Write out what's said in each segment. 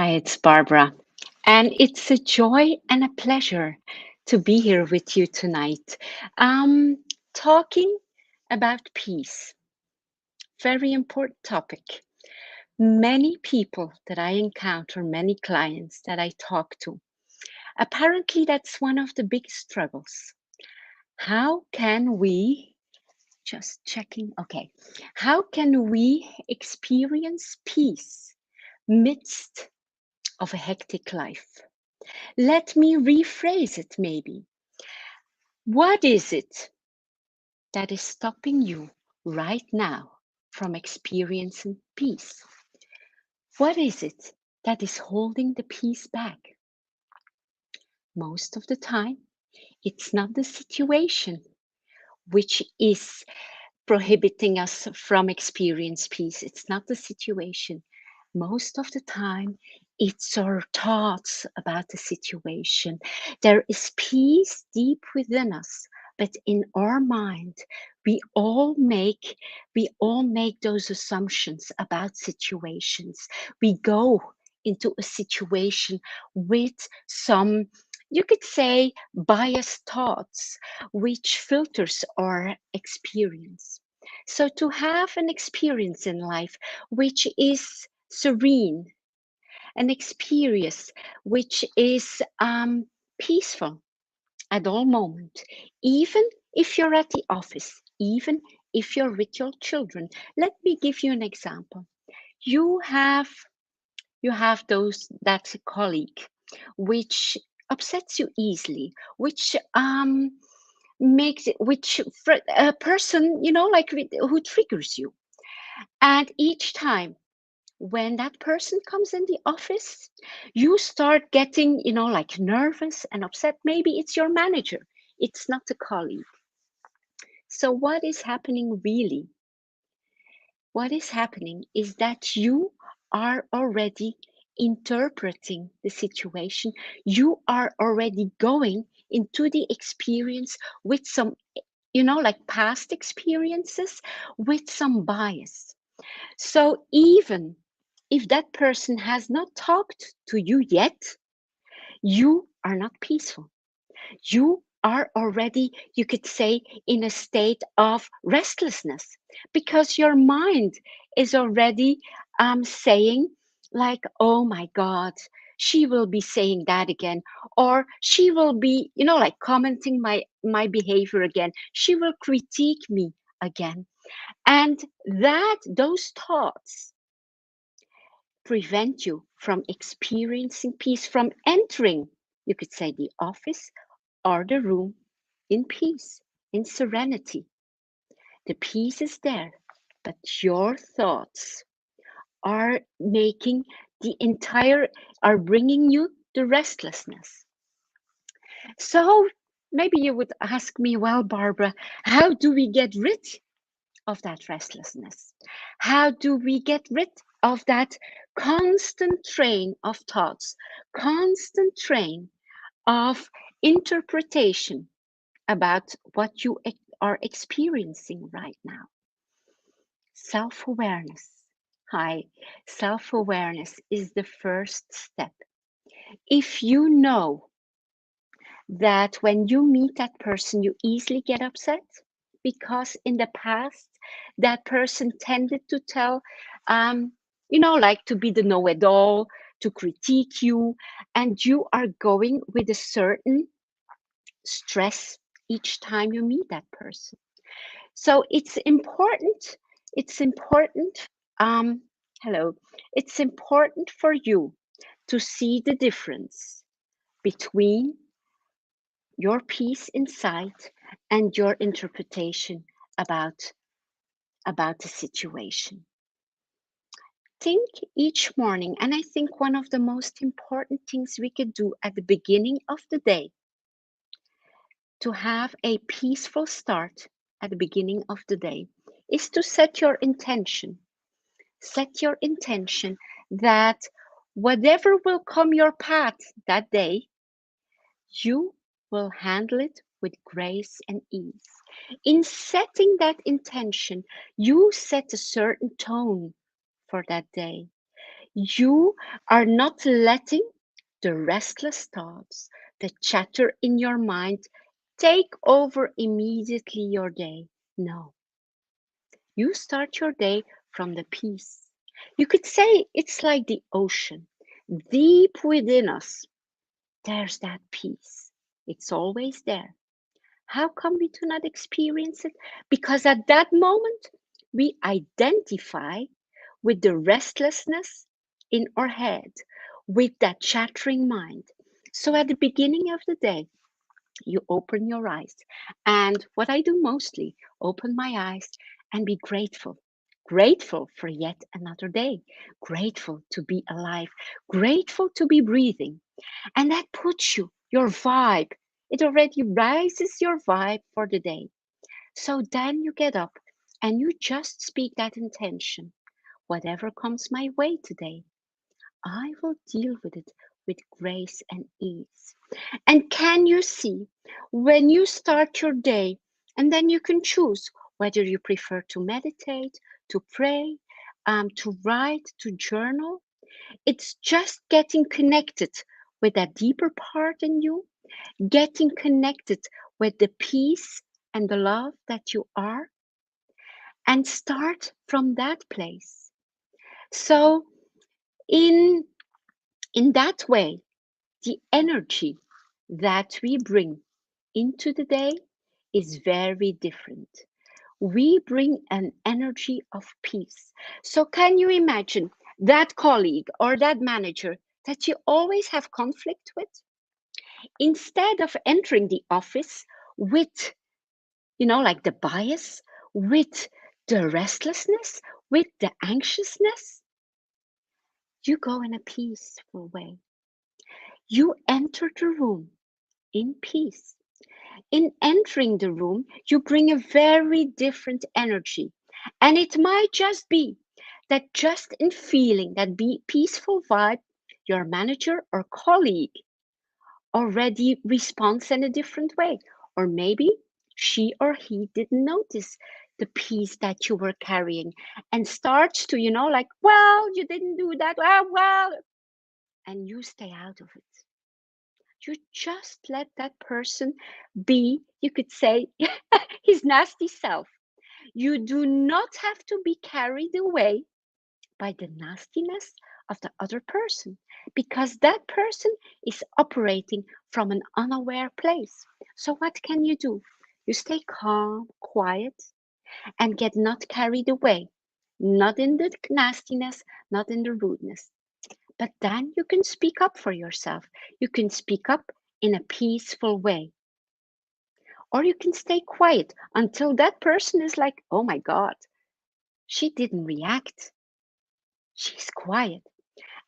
Hi, it's Barbara. And it's a joy and a pleasure to be here with you tonight. Um, Talking about peace, very important topic. Many people that I encounter, many clients that I talk to, apparently that's one of the big struggles. How can we, just checking, okay, how can we experience peace midst of a hectic life? Let me rephrase it maybe. What is it that is stopping you right now from experiencing peace? What is it that is holding the peace back? Most of the time, it's not the situation which is prohibiting us from experience peace. It's not the situation. Most of the time, it's our thoughts about the situation. There is peace deep within us, but in our mind, we all make we all make those assumptions about situations. We go into a situation with some, you could say, biased thoughts which filters our experience. So, to have an experience in life which is serene, an experience which is peaceful at all moments, even if you're at the office, even if you're with your children. Let me give you an example. You have you have those that's a colleague which upsets you easily, which makes it which a person like who triggers you, and each time when that person comes in the office you start getting like nervous and upset. Maybe it's your manager, it's not a colleague. So what is happening really? What is happening is that you are already interpreting the situation. You are already going into the experience with some, like past experiences, with some bias. So even if that person has not talked to you yet, you are not peaceful. You are already, you could say, in a state of restlessness because your mind is already saying, like, oh my God, she will be saying that again, or she will be, like commenting my behavior again. She will critique me again. And that those thoughts prevent you from experiencing peace, from entering, you could say, the office or the room in peace, in serenity. The peace is there, but your thoughts are making the entire, are bringing you the restlessness. So maybe you would ask me, well, Barbara, how do we get rid of that restlessness? How do we get rid of that constant train of thoughts, constant train of interpretation about what you are experiencing right now? Self awareness. Hi, self awareness is the first step. If you know that when you meet that person, you easily get upset because in the past, that person tended to tell, like to be the know it all, to critique you, and you are going with a certain stress each time you meet that person. So it's important, um, hello, it's important for you to see the difference between your peace inside and your interpretation about the situation. Think each morning, and I think one of the most important things we could do at the beginning of the day to have a peaceful start at the beginning of the day is to set your intention. Set your intention that whatever will come your path that day, you will handle it with grace and ease. In setting that intention, you set a certain tone for that day. You are not letting the restless thoughts, the chatter in your mind take over immediately your day. No, you start your day from the peace. You could say it's like the ocean. Deep within us, there's that peace. It's always there. How come we do not experience it? Because at that moment, we identify with the restlessness in our head, with that chattering mind. So at the beginning of the day, you open your eyes. And what I do mostly, open my eyes and be grateful. Grateful for yet another day. Grateful to be alive. Grateful to be breathing. And that puts you, your vibe, it already rises your vibe for the day. So then you get up and you just speak that intention. Whatever comes my way today, I will deal with it with grace and ease. And can you see when you start your day, and then you can choose whether you prefer to meditate, to pray, to write, to journal. It's just getting connected with that deeper part in you, getting connected with the peace and the love that you are, and start from that place. So, in that way, the energy that we bring into the day is very different. We bring an energy of peace. So, can you imagine that colleague or that manager that you always have conflict with? Instead of entering the office with, like the bias, with the restlessness, with the anxiousness, you go in a peaceful way. You enter the room in peace. In entering the room, you bring a very different energy. And it might just be that just in feeling that peaceful vibe, your manager or colleague already responds in a different way. Or maybe she or he didn't notice the peace that you were carrying and starts to, like, well, you didn't do that. Well, and you stay out of it. You just let that person be, you could say, his nasty self. You do not have to be carried away by the nastiness of the other person because that person is operating from an unaware place. So, what can you do? You stay calm, quiet, and get not carried away, not in the nastiness, not in the rudeness. But then you can speak up for yourself. You can speak up in a peaceful way. Or you can stay quiet until that person is like, oh my God, she didn't react. She's quiet.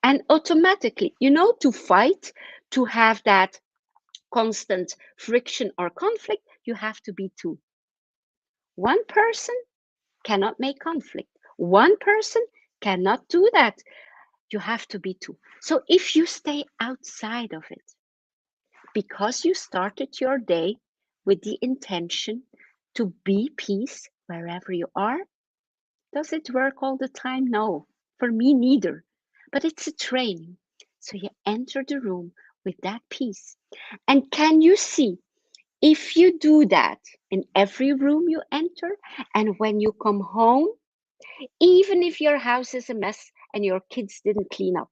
And automatically, to fight, to have that constant friction or conflict, you have to be two. One person cannot make conflict. One person cannot do that. You have to be two. So if you stay outside of it, because you started your day with the intention to be peace wherever you are, does it work all the time? No, for me neither. But it's a training. So you enter the room with that peace. And can you see if you do that in every room you enter and when you come home, even if your house is a mess and your kids didn't clean up,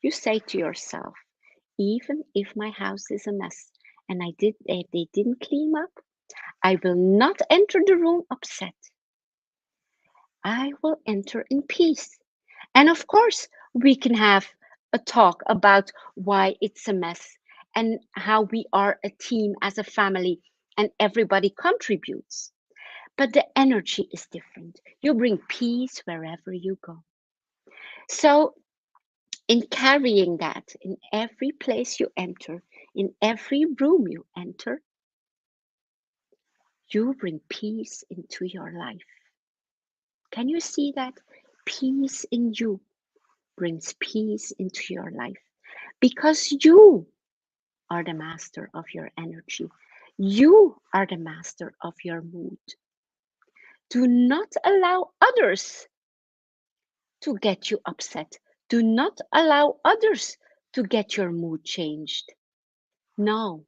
you say to yourself, even if my house is a mess and they didn't clean up, I will not enter the room upset. I will enter in peace. And of course, we can have a talk about why it's a mess and how we are a team as a family and everybody contributes. But the energy is different. You bring peace wherever you go. So, in carrying that in every place you enter, in every room you enter, you bring peace into your life. Can you see that? Peace in you brings peace into your life because you are the master of your energy. You are the master of your mood. Do not allow others to get you upset. Do not allow others to get your mood changed. No,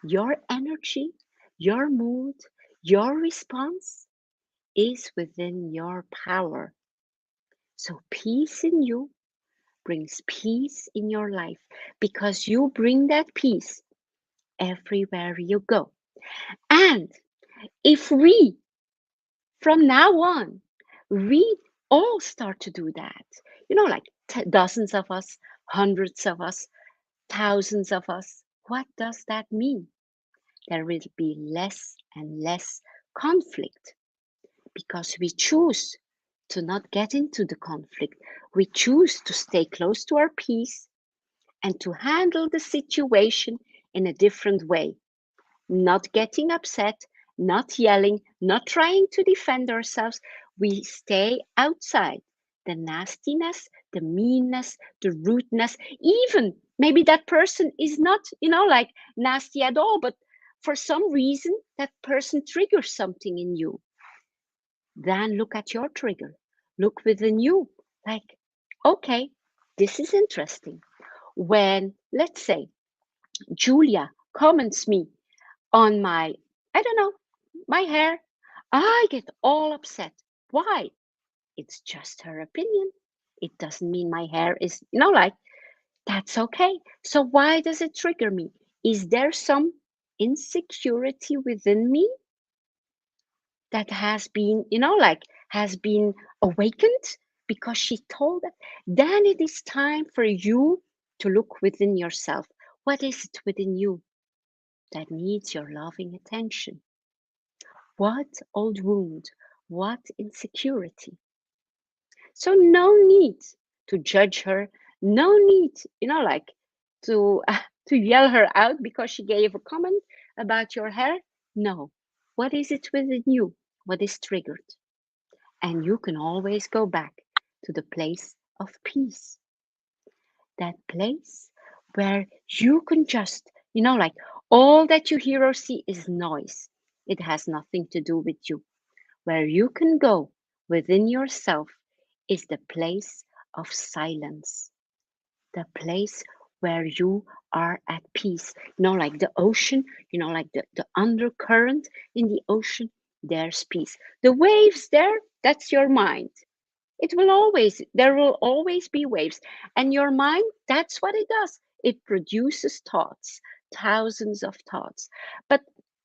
your energy, your mood, your response is within your power. So peace in you brings peace in your life because you bring that peace everywhere you go. And if we, from now on, we all start to do that, like dozens of us, hundreds of us, thousands of us, what does that mean? There will be less and less conflict because we choose to not get into the conflict. We choose to stay close to our peace and to handle the situation in a different way, not getting upset, not yelling, not trying to defend ourselves. We stay outside the nastiness, the meanness, the rudeness. Even maybe that person is not, like nasty at all, but for some reason that person triggers something in you. Then look at your trigger. Look within you. Like, okay, this is interesting. When, let's say, Julia comments me on my, I don't know, my hair, I get all upset. Why? It's just her opinion. It doesn't mean my hair is, like, that's okay. So why does it trigger me? Is there some insecurity within me that has been, like, has been awakened because she told it? Then it is time for you to look within yourself. What is it within you that needs your loving attention? What old wound? What insecurity? So no need to judge her. No need, like to to yell her out because she gave a comment about your hair. No. What is it within you? What is triggered? And you can always go back to the place of peace. That place where you can just, like all that you hear or see is noise. It has nothing to do with you. Where you can go within yourself is the place of silence, the place where you are at peace. Like the ocean, like the undercurrent in the ocean, there's peace. The waves there, that's your mind. There will always be waves. And your mind, that's what it does. It produces thoughts, thousands of thoughts. But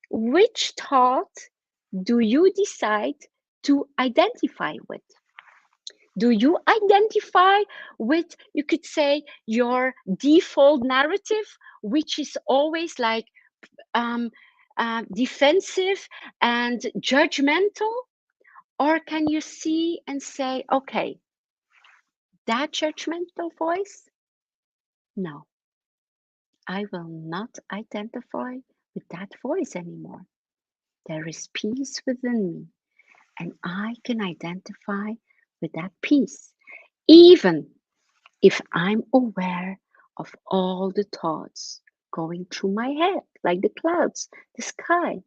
which thought do you decide to identify with? Do you identify with, you could say, your default narrative, which is always like um, defensive and judgmental? Or can you see and say, okay, that judgmental voice? No, I will not identify with that voice anymore. There is peace within me, and I can identify with that peace, even if I'm aware of all the thoughts going through my head, like the clouds, the sky.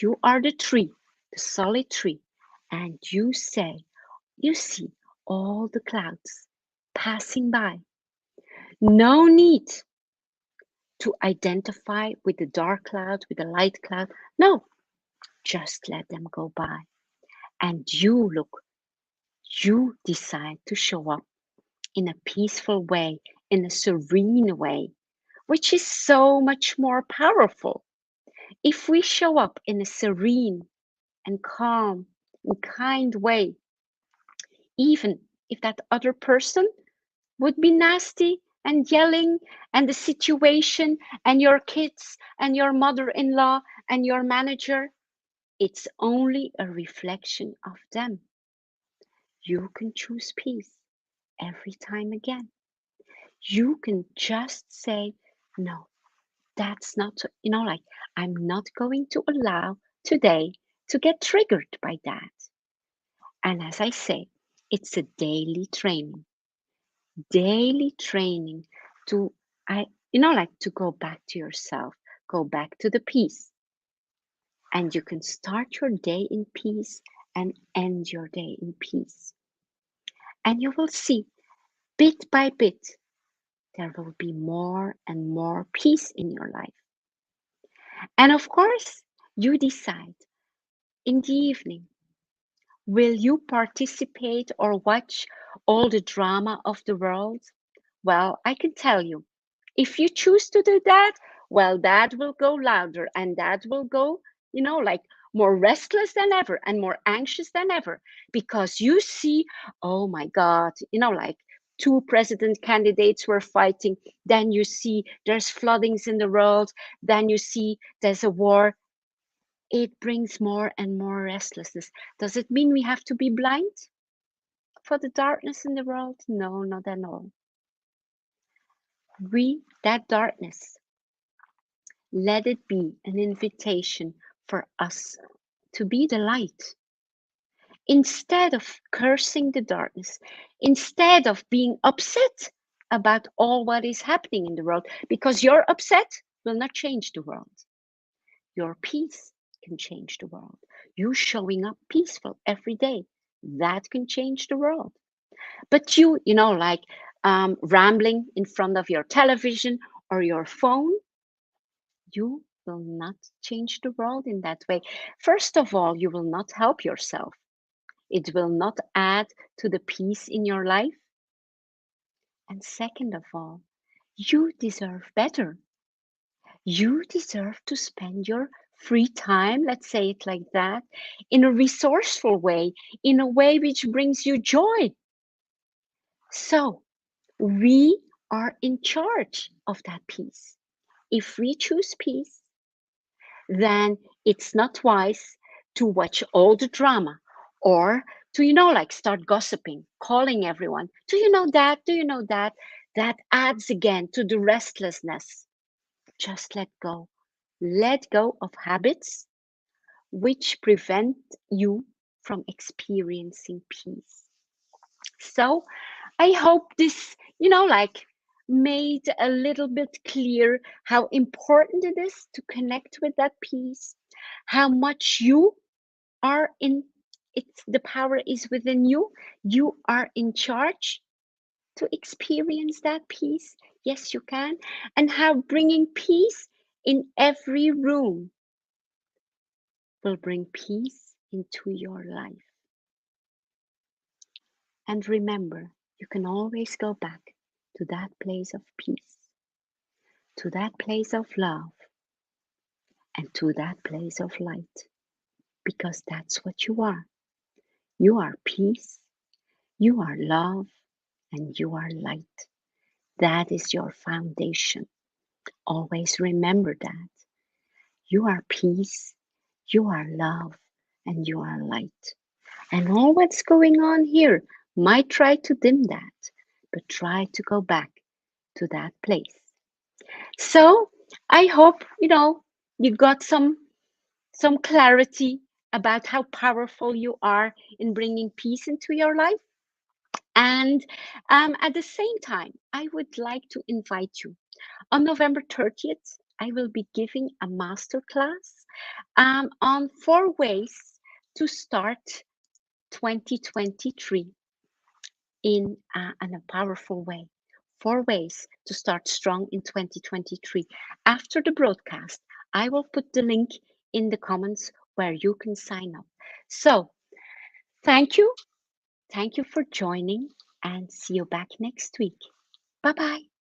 You are the tree, the solid tree, and you see all the clouds passing by. No need to identify with the dark cloud, with the light cloud. No, just let them go by. And you decide to show up in a peaceful way, in a serene way, which is so much more powerful. If we show up in a serene and calm and kind way, even if that other person would be nasty and yelling, and the situation, and your kids, and your mother in law, and your manager, it's only a reflection of them. You can choose peace every time again. You can just say, no, that's not, like, I'm not going to allow today to get triggered by that. And as I say, it's a daily training to, like to go back to yourself, go back to the peace. And you can start your day in peace and end your day in peace. And you will see bit by bit, there will be more and more peace in your life. And of course, you decide in the evening, will you participate or watch all the drama of the world? Well, I can tell you, if you choose to do that, well, that will go louder and that will go, like more restless than ever and more anxious than ever because you see, oh my God, like two president candidates were fighting. Then you see there's floodings in the world. Then you see there's a war. It brings more and more restlessness. Does it mean we have to be blind for the darkness in the world? No, not at all. That darkness, let it be an invitation for us to be the light. Instead of cursing the darkness, instead of being upset about all what is happening in the world, because your upset will not change the world. Your peace can change the world. You showing up peaceful every day, that can change the world. But like rambling in front of your television or your phone, you will not change the world in that way. First of all, you will not help yourself. It will not add to the peace in your life. And second of all, you deserve better. You deserve to spend your free time, let's say it like that, in a resourceful way, in a way which brings you joy. So we are in charge of that peace. If we choose peace, then it's not wise to watch all the drama or to, like start gossiping, calling everyone. Do you know that? Do you know that? That adds again to the restlessness. Just let go. Let go of habits which prevent you from experiencing peace. So I hope this, like made a little bit clear how important it is to connect with that peace, how much you are in it's the power is within you. You are in charge to experience that peace. Yes, you can. And how bringing peace in every room will bring peace into your life. And remember, you can always go back to that place of peace, to that place of love, and to that place of light, because that's what you are. You are peace, you are love, and you are light. That is your foundation. Always remember that. You are peace, you are love, and you are light. And all what's going on here might try to dim that, but try to go back to that place. So I hope, you got some clarity about how powerful you are in bringing peace into your life. And at the same time, I would like to invite you. On November 30th, I will be giving a masterclass on 4 ways to start 2023 in a powerful way. 4 ways to start strong in 2023. After the broadcast, I will put the link in the comments where you can sign up. So, thank you. Thank you for joining and see you back next week. Bye bye.